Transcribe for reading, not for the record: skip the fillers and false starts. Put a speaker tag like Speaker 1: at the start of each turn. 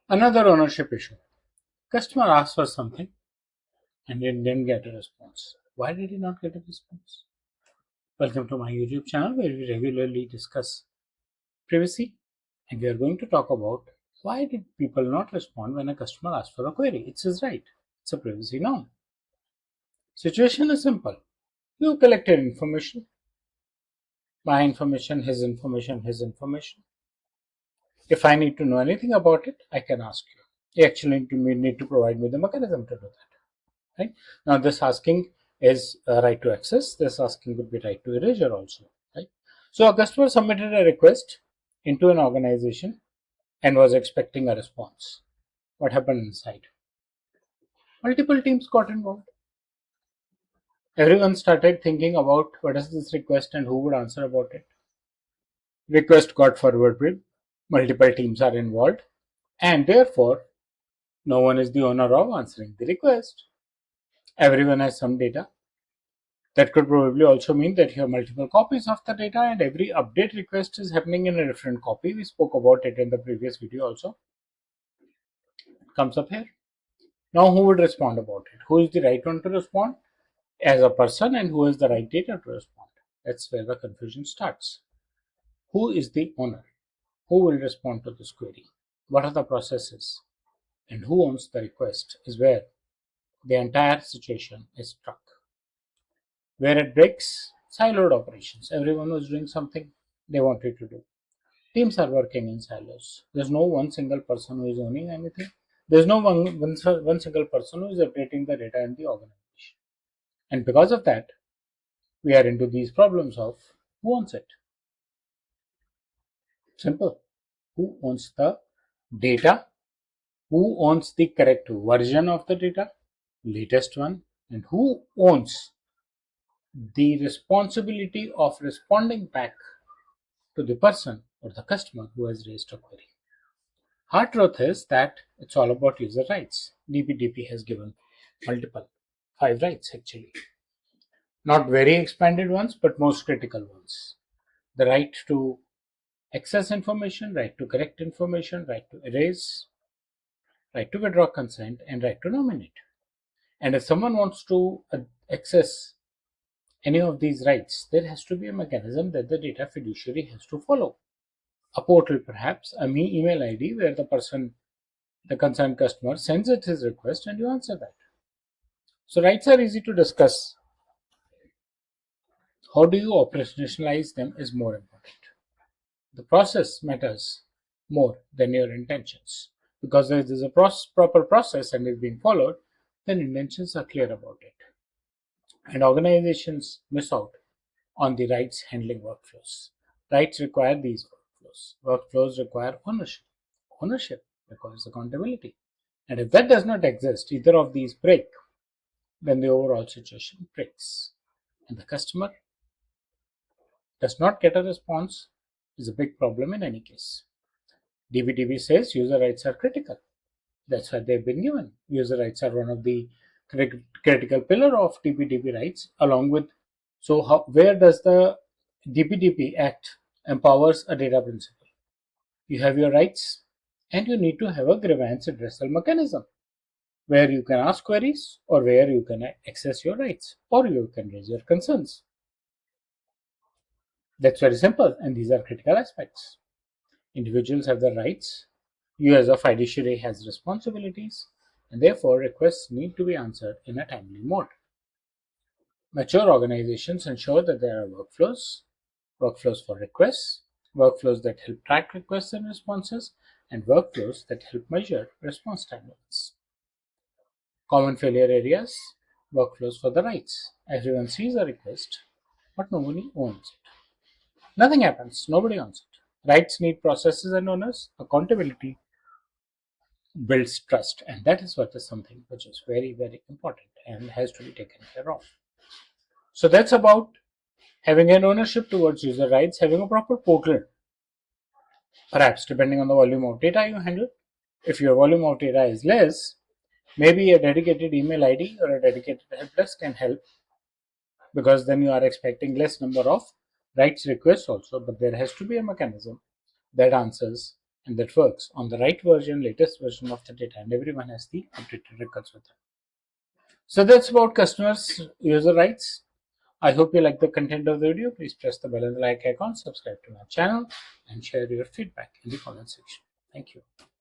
Speaker 1: Another ownership issue. Customer asked for something and it didn't get a response. Why did he not get a response? Welcome to my YouTube channel where we regularly discuss privacy, and we are going to talk about why did people not respond when a customer asks for a query. It's his right. It's a privacy norm. Situation is simple. You collected information, my information, his information, his information. If I need to know anything about it, I can ask you. You actually need to provide me the mechanism to do that. Right? Now, this asking is a right to access. This asking would be right to erasure also. Right? So, a customer submitted a request into an organization and was expecting a response. What happened inside? Multiple teams got involved. Everyone started thinking about what is this request and who would answer about it. Request got forwarded. Multiple teams are involved, and therefore, no one is the owner of answering the request. Everyone has some data. That could probably also mean that you have multiple copies of the data, and every update request is happening in a different copy. We spoke about it in the previous video also. It comes up here. Now, who would respond about it? Who is the right one to respond as a person, and who has the right data to respond? That's where the confusion starts. Who is the owner? Who will respond to this query? What are the processes? And who owns the request is where the entire situation is struck. Where it breaks, siloed operations. Everyone was doing something they wanted to do. Teams are working in silos. There's no one single person who is owning anything. There's no one single person who is updating the data in the organization. And because of that, we are into these problems of who owns it. Simple. Who owns the data? Who owns the correct version of the data, latest one, and who owns the responsibility of responding back to the person or the customer who has raised a query. Hard truth is that it's all about user rights. DPDP has given multiple, 5 rights actually. Not very expanded ones, but most critical ones. The right to access information, right to correct information, right to erase, right to withdraw consent, and right to nominate. And if someone wants to access any of these rights, there has to be a mechanism that the data fiduciary has to follow. A portal, perhaps, a email ID where the concerned customer, sends it his request and you answer that. So, rights are easy to discuss. How do you operationalize them is more important. The process matters more than your intentions. Because if there is a proper process and is being followed, then intentions are clear about it. And organizations miss out on the rights handling workflows. Rights require these workflows. Workflows require ownership. Ownership requires accountability. And if that does not exist, either of these break, then the overall situation breaks. And the customer does not get a response is a big problem in any case. DPDP says user rights are critical. That's why they've been given. User rights are one of the critical pillar of DPDP rights, along with where does the DPDP Act empowers a data principle? You have your rights, and you need to have a grievance addressal mechanism where you can ask queries or where you can access your rights or you can raise your concerns. That's very simple, and these are critical aspects. Individuals have the rights. You, as a fiduciary, has responsibilities, and therefore requests need to be answered in a timely mode. Mature organizations ensure that there are workflows for requests, workflows that help track requests and responses, and workflows that help measure response timelines. Common failure areas, workflows for the rights. Everyone sees a request, but nobody owns it. Nothing happens, nobody owns it. Rights need processes and owners. Accountability builds trust, and that is what is something which is very, very important and has to be taken care of. So that's about having an ownership towards user rights, having a proper portal, perhaps depending on the volume of data you handle. If your volume of data is less, maybe a dedicated email ID or a dedicated help desk can help, because then you are expecting less number of rights requests also, but there has to be a mechanism that answers and that works on the right version, latest version of the data, and everyone has the updated records with them. So that's about customers' user rights. I hope you like the content of the video. Please press the bell and the like icon, subscribe to my channel, and share your feedback in the comment section. Thank you.